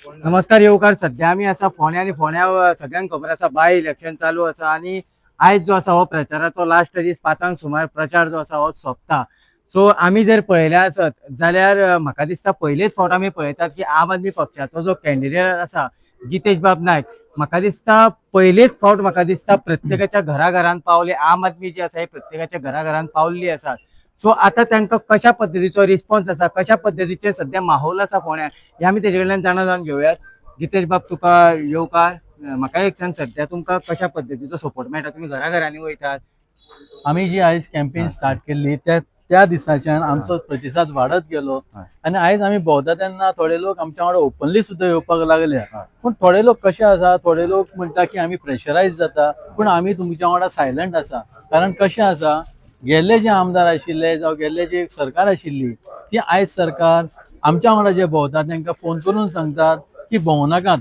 नमस्कार येवकार. सध्या आम्ही असा फोण्या आणि फोण्या सगळ्यांक खबर आसा बाय इलेक्शन चालू आसा आणि आयज जो आसा हो प्रचाराचो लास्ट दीस 5 सुमार प्रचार जो आसा हो सोंपता. सो आम्ही जर पळयले आसत जाल्यार म्हाका दिसता पयलेच फावट आमी पळयतात की आम आदमी पक्षाचो जो कॅन्डिडेट आसा गितेश बाब नायक, म्हाका दिसता पयलेच फावट म्हाका दिसता प्रत्येकाच्या घराघरांत पावले. आम आदमी जी आसा ही प्रत्येकाच्या घराघरांत पावल्ली आसा. सो आता तांकां कशा पद्दतीचो रिस्पॉन्स आसा, कशा पद्दतीचे सध्या माहोल आसा फोंड्यात, हे आमी तेजे कडल्यान जाणून घेवयात. गितेश बाब तुका येवकार. म्हाका एक सांग, सध्या तुमकां कशा पद्दतीचो सपोर्ट मेळटा? तुम्ही घराघरांनी वयतात. आम्ही जी आयज कॅम्पेन स्टार्ट केली त्या दिसाच्यान आमचो प्रतिसाद वाढत गेलो आणि आयज आम्ही भोंवता तेन्ना थोडे लोक आमच्या वांगडा ओपनली सुद्धा येवपाक लागले. पण थोडे लोक कशे आसा, थोडे लोक म्हणटा की आम्ही प्रेशरायज जाता, पण आम्ही तुमच्या वांगडा सायलंट आसा. कारण कशें आसा, गेल्ले जे आमदार आशिल्ले जावं गेल्ले जे सरकार आशिल्ली ती आयज सरकार आमच्या वांगडा जे भोंवतात तांकां फोन करून सांगतात की भोंवनाकात.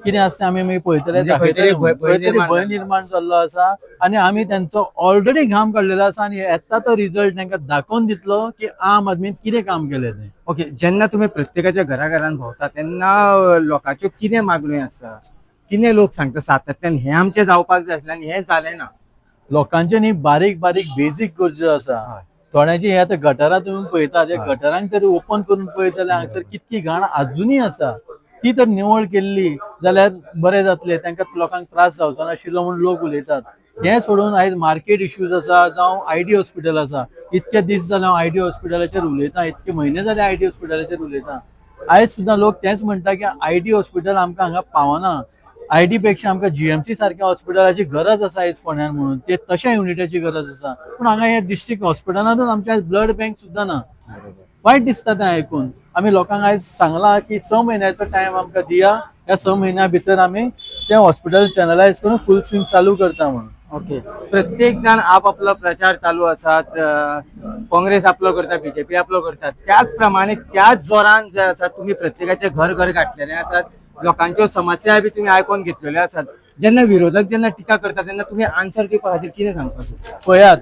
कितें आसता आमी मागीर पळयतले भंय निर्माण जाल्लो आसा आणि आम्ही त्यांचो ऑलरेडी घाम काडलेलो आसा आणि येता तो रिझल्ट तांकां दाखोवन दितलो की आम आदमीन कितें काम केलें तें. ओके, जेन्ना तुम्ही प्रत्येकाच्या घराघरांत भोंवता तेन्ना लोकांच्यो कितें मागण्यो आसा, कितें लोक सांगता सातत्यान हे आमचें जावपाक जाय आसलें आणि हें जालें ना? लोकांचे न्ही बारीक बारीक बेजीक गरजो आसा. थोड्यांची हे आतां गटारां तुम्ही पळयता, ते गटारांक तरी ओपन करून पळयतले हांगसर कितकी घाण अजुनूय आसा. ती तर निवळ केल्ली जाल्यार बरें जातलें, तांकां लोकांक त्रास जावचो नाशिल्लो म्हणून लोक उलयतात. हे सोडून आयज मार्केट इश्यूज आसा जावं आयडी हॉस्पिटल आसा. इतके दीस जाले हांव आयडी हॉस्पिटलाचेर उलयतां, इतके म्हयने जाले आयडी हॉस्पिटलाचेर उलयतां. आयज सुद्दां लोक तेच म्हणटा की आयडी हॉस्पिटल आमकां हांगा पावना. आयडी पेक्षा आमकां जीएमसी सारख्या हॉस्पिटलाची गरज आसा आयज फोंड्यान म्हणून, ते तशा युनिटाची गरज आसा. पण हांगा हे डिस्ट्रिक्ट हॉस्पिटलांतूच आमच्या ब्लड बँक सुद्दां ना. वायट दिसता तें आयकून. आमी लोकांक आयज सांगलां की 6 म्हयन्याचो टायम आमकां दिया, ह्या 6 म्हयन्या भितर आमी तें हॉस्पिटल चॅनलायज करून फुल स्विंग चालू करता म्हणून. ओके, प्रत्येक जण आपलो प्रचार चालू आसात. काँग्रेस आपलो करता, बीजेपी आपलो करतात. त्याच प्रमाणे त्याच जोरान जे आसा तुम्ही प्रत्येकाचे घर घर गाठलेले आसात. लोकांच्यो समस्या बी तुम्ही आयकून घेतलेल्यो आसात. जेन्ना विरोधक जेन्ना टिका करता तेन्ना तुम्ही आन्सर दिवपा खातीर कितें सांगपाक? पळयात,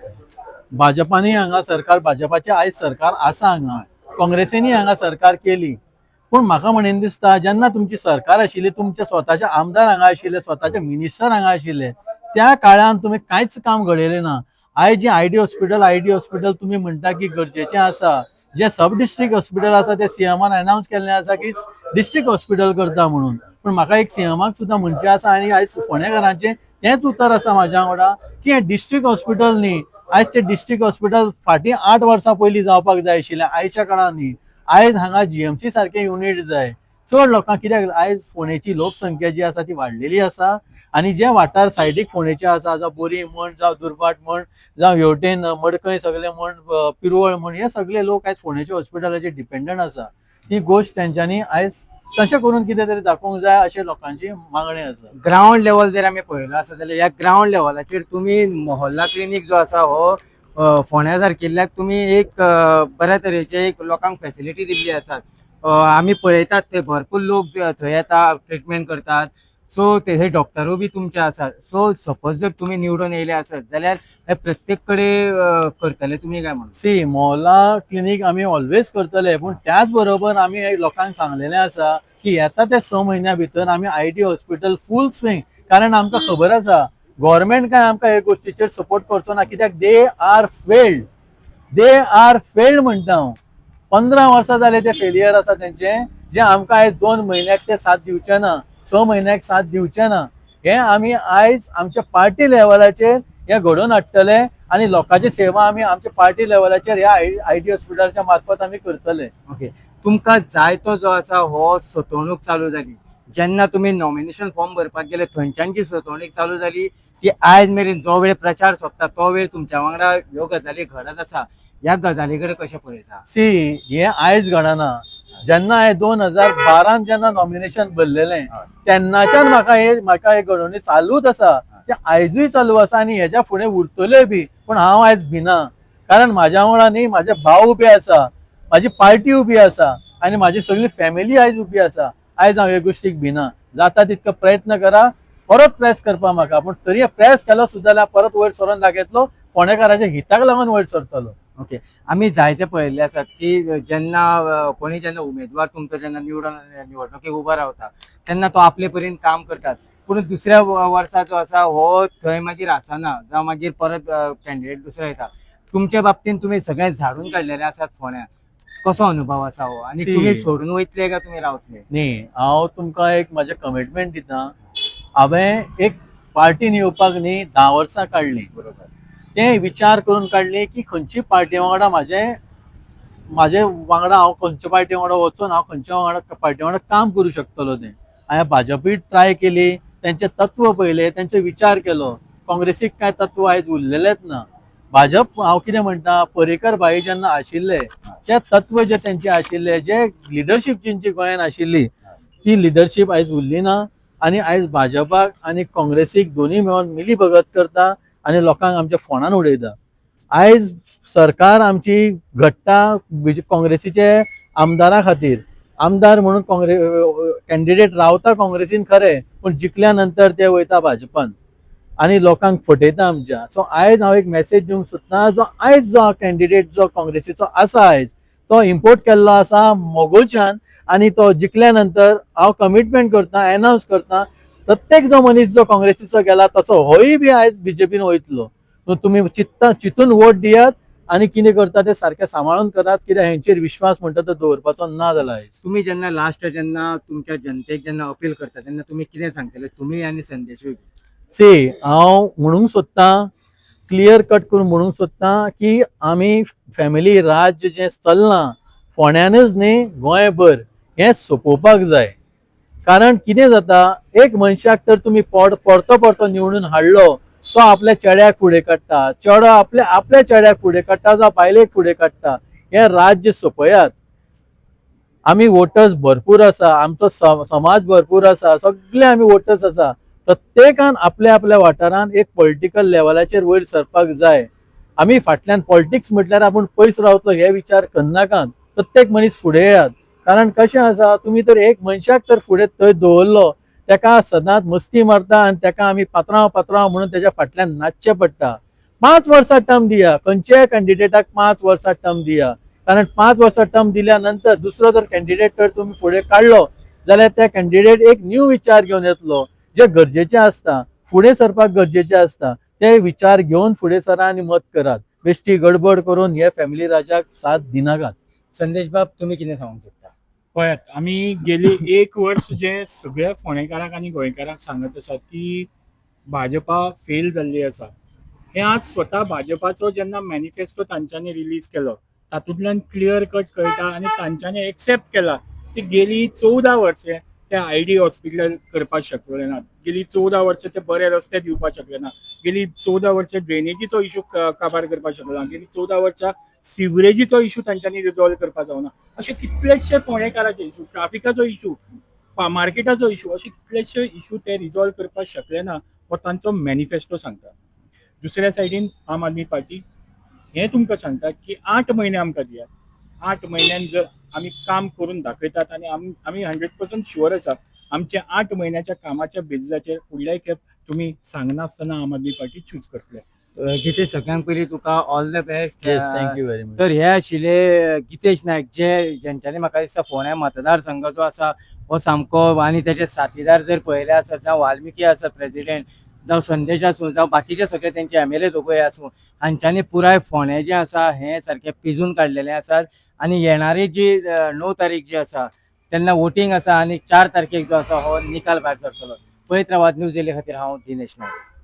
भाजपानी हांगा सरकार, भाजपाचे आयज सरकार आसा हांगा, काँग्रेसीनी हांगा सरकार केली. पण म्हाका म्हणून दिसता जेन्ना तुमची सरकार आशिल्ली, तुमचे स्वताचे आमदार हांगा आशिल्ले, स्वताचे मिनिस्टर हांगा आशिल्ले, त्या काळान तुम्ही कांयच काम घडयलें ना. आयज जे आयडी हॉस्पिटल तुम्ही म्हणटा की गरजेचें आसा, जे सब डिस्ट्रिक्ट हॉस्पिटल आसा ते सीएमान अनाउन्स केल्लें आसा की डिस्ट्रिक्ट हॉस्पिटल करता म्हणून. पण म्हाका एक सीएमाक सुद्दां म्हणचें आसा आणि आयज फोंडेकारांचें तेंच उत्तर आसा म्हाज्या वांगडा की हे डिस्ट्रिक्ट हॉस्पिटल न्ही, आयज ते डिस्ट्रिक्ट हॉस्पिटल फाटीं 8 वर्सां पयलीं जावपाक जाय आशिल्लें, आयच्या काळान न्ही. आयज हांगा जीएमसी सारखे युनिट जाय. चड लोकांक कित्याक आयज फोंडेची लोकसंख्या जी आसा ती वाडलेली आसा आणि जे वाठार सायडीक फोंडेचे आसा, जावं बोरी म्हण, जावं दुर्बाट म्हण, जावं हेवटेन मडकय सगळे म्हण, पिरवळ म्हण, हे सगळे लोक आयज फोंडेच्या हॉस्पिटलाचेर डिपेंडंट आसा. ही गोश्ट तेंच्यांनी आयज तशें करून कितें तरी दाखोवंक जाय अशें लोकांची मागणी आसा. ग्राउंड लेवल जर आमी पळयलो आसा जाल्यार ह्या ग्राउंड लेवलाचेर तुम्ही मोहल्ला क्लिनीक जो आसा हो फोंड्या सारकिल्ल्याक तुम्ही एक बऱ्या तरेचे एक लोकांक फॅसिलिटी दिल्ली आसात. आमी पळयतात ते भरपूर लोक थंय येता, ट्रिटमेंट करतात. सो ते डॉक्टरूय बी तुमचे आसात. सो सपोज जर तुम्ही निवडून येयले आसत जाल्यार प्रत्येक कडेन करतले तुम्ही काय म्हणून? सी मोहल्ला क्लिनीक आमी ऑलवेज करतले, पण त्याच बरोबर आमी लोकांक सांगलेलें आसा की येता ते 6 म्हयन्या भितर आमी आयडी हॉस्पिटल फुल स्विंग, कारण आमकां खबर आसा गव्हर्नमेंट काय आमकां हे गोष्टीचेर सपोर्ट करचो ना. कित्याक दे आर फेल्ड म्हणटा हांव. 15 वर्सां जाले ते फेलियर आसा तेंचे, जे आमकां आयज 2 म्हयन्याक ते साथ दिवचे ना, 6 म्हयन्याक साथ दिवचे ना. हे आमी आयज आमच्या पार्टी लेवलाचेर हे घडोवन हाडटले आणि लोकांची सेवा आमी आमच्या पार्टी लेवलाचेर ह्या आयडी हॉस्पिटलाच्या मार्फत आमी करतले. ओके, तुमकां जाय तो जो आसा हो सतवणूक चालू जाली. जेन्ना तुम्ही नॉमिनेशन फॉर्म भरपाक गेले थंयच्यान जी सतवणूक चालू जाली ती आयज मेरेन जो वेळ प्रचार सोंपता तो वेळ तुमच्या वांगडा ह्यो गजाली घडत आसा. ह्या गजाली कडेन कशें पळयता? सी हे आयज घडना. जेन्ना हे 2012 जेन्ना नॉमिनेशन भरलेलें तेन्नाच्यान म्हाका हे घडोवणी चालूच आसा. ते आयजूय चालू आसा आणि हेच्या फुडें उरतल्योय बी. पण हांव आयज भिना, कारण म्हाज्या वांगडा न्ही म्हाजे भाव उबे आसा, म्हाजी पार्टी उबी आसा आणि म्हाजी सगळी फॅमिली आयज उबी आसा. आयज हांव हे गोष्टीक भिना. जाता तितको प्रयत्न करा, परत प्रेस करपा म्हाका, पण तरी प्रेस केलो सुद्दां जाल्यार परत वयर सरोन दाखयतलो, फोंडेकारांच्या हिताक लागून वयर सरतलो. ओके. आम्ही जायते पळयल्ले आसात की जेन्ना उमेदवार तुमचो जेन्ना निवडणुकीक उबो रावता तेन्ना तो आपले परीन काम करतात. पूण दुसऱ्या वर्सा जो आसा हो थंय मागीर आसना जावं मागीर परत कॅन्डिडेट दुसरो येता. तुमच्या बाबतीन तुमी सगळे झाडून काडलेले आसात फोंड्या. कसो अनुभव आसा हो आनी See. तुमी सोडून वयतले काय तुमी रावतले? न्ही, हांव तुमकां एक म्हाजें कमिटमेंट दिता. हांवें एक पार्टीन येवपाक न्ही 10 वर्सां काडलीं. बरोबर. ते विचार करून काडली की खंयची पार्टी वांगडा म्हाजे वांगडा हांव खंयच्या पार्टी वांगडा वचून हांव खंयच्या पार्टी वांगडा काम करूं शकतलो तें. हांवें भाजपीय ट्राय केली, तेंचे तत्व पळयले, तेंचे विचार केलो. काँग्रेसीक कांय तत्व आयज उरलेलेच ना. भाजप हांव कितें म्हणटा, पर्रीकर भाई जेन्ना आशिल्ले ते तत्व जे तेंचे आशिल्ले, जे लिडरशीप जेंची गोंयान आशिल्ली ती लिडरशीप आयज उरली ना. आनी आयज भाजपाक आनी काँग्रेसीक दोनूय मेळोन मिली भगत करता आनी लोकांक आमच्या फोंडान उडयता. आयज सरकार आमची घडटा काँग्रेसीचे आमदारा खातीर. आमदार म्हणून कॅन्डिडेट रावता काँग्रेसीन खरे, पूण जिखल्या नंतर ते वयता भाजपान आनी लोकांक फटयता आमच्या. सो आयज हांव एक मेसेज दिवंक सोदतां, जो कॅन्डिडेट जो काँग्रेसीचो आसा आयज तो इम्पोर्ट केल्लो आसा मोगोलच्यान आनी तो जिखल्या नंतर हांव कमिटमेंट करता, एनावन्स करता, प्रत्येक जो मनीस जो काँग्रेसीचो गेला तसो होय बी आयज बीजेपीन वयतलो. सो तुमी चिंतून वोट दियात आनी कितें करता ते सारकें सांबाळून करात, कित्याक हेंचेर विश्वास म्हणटा तो दवरपाचो ना जाला आयज. तुम्ही जेन्ना तुमच्या जनतेक जेन्ना अपील करता तेन्ना तुमी कितें सांगतले तुमी आनी संदेशूय? सी, हांव म्हणूंक सोदतां, क्लियर कट करून म्हणूंक सोदतां की आमी फॅमिली राज्य जें चलना फोंड्यानच न्ही गोंयभर हें सोंपोवपाक जाय. कारण कितें जाता, एक मनशाक तर तुमी परतो निवडून हाडलो, तो आपल्या चेड्याक फुडें काडटा, चेडो आपल्या चेड्याक फुडें काडटा, जावं बायलेक फुडें काडटा. हें राज्य सोंपयात. आमी वोटर्स भरपूर आसा, आमचो समाज भरपूर आसा, सगळे आमी वोटर्स आसा. प्रत्येकान आपल्या आपल्या वाठारान एक पॉलिटिकल लेवलाचेर वयर सरपाक जाय. आमी फाटल्यान पॉलिटिक्स म्हटल्यार आपूण पयस रावतलो हे विचार करनाकात. प्रत्येक मनीस फुडें येयात. कारण कशें आसा, तुमी तर एक मनशाक तर फुडें थंय दवरलो, तेका सदांच मस्ती मारता आनी तेका आमी पात्रांव म्हणून तेच्या फाटल्यान नाचचें पडटा. 5 वर्सां टर्म दिया, खंयच्याय कॅन्डिडेटाक 5 वर्सां टर्म दिया. कारण 5 वर्सां टर्म दिल्या नंतर दुसरो जर कॅन्डिडेट तर तुमी फुडें काडलो जाल्यार त्या कॅन्डिडेट एक न्यू विचार घेवन येतलो, जे गरजेचे असता, फुडें सरपाक गरजेचे असता. ते विचार घेवन फुडें सरा आनी मत करात. बेश्टी गडबड करून हे फॅमिली राजाक साथ दिनाकात. संदेश बाब तुम्ही कितें सांगूंक सोदता? पळयात, आमी गेली 1 वर्स जे सगळ्या फोंडेकारांक आनी गोंयकारांक सांगत आसात की भाजपा फेल जाल्ली आसा. हे आज स्वता भाजपाचो जेन्ना मॅनिफेस्टो तांच्यांनी रिलीज केलो तातूंतल्यान क्लियर कट कळटा आनी तांच्यांनी एक्सेप्ट केला की गेली 14 वर्षे ते आयडी हॉस्पिटल करपाक शकले नात. गेली 14 वर्षे ते बरे रस्ते दिवपाक शकले ना. गेली 14 वर्षे ड्रेनेजीचो इश्यू काबार करपाक शकलो ना. गेली 14 वर्षां सिवरेजीचो इश्यू तांच्यांनी रिजॉल्व करपाक जावना. अशे कितलेशे फोंडेकाराचे इश्यू, ट्राफिकाचो इश्यू, मार्केटाचो इश्यू, अशे कितलेशे इश्यू ते रिजॉल्व करपाक शकले ना हो तांचो मॅनिफेस्टो सांगता. दुसऱ्या सायडीन आम आदमी पार्टी हे तुमकां सांगता की 8 म्हयने आमकां दियात. 8 म्हयन्यान जर आमी काम करून दाखयतात आनी आमी 100% शुअर आसा आमच्या 8 म्हयन्याच्या कामाच्या बेजिसाचेर फुडल्या खेप तुमी सांगनासतना आम आदमी पार्टी चूज करतले. गितेश, सगळ्यांत पयलीं तुका all the best. Thank you very much. तर हे आशिल्ले गितेश नायक, जेंच्यांनी म्हाका दिसता फोंड्या मतदारसंघ जो आसा हो सामको, आनी तेचे साथीदार जर पळयले आसत, जावं वाल्मिकी आसा प्रेसिडेंट, जावं संदेश आसूं, जावं बाकीचे सगळे तेंचे MLA दोगूय आसूं, हांच्यांनी पुराय फोंडें जें आसा हें सारकें पिजून काडलेलें आसात. आनी येणारी जी 9 तारीख जी आसा तेन्ना वोटींग आसा आनी 4 तारखेक जो आसा हो निकाल भायर सरतलो. पळयत रावात न्यूज डेली खातीर हांव दिनेश नायक.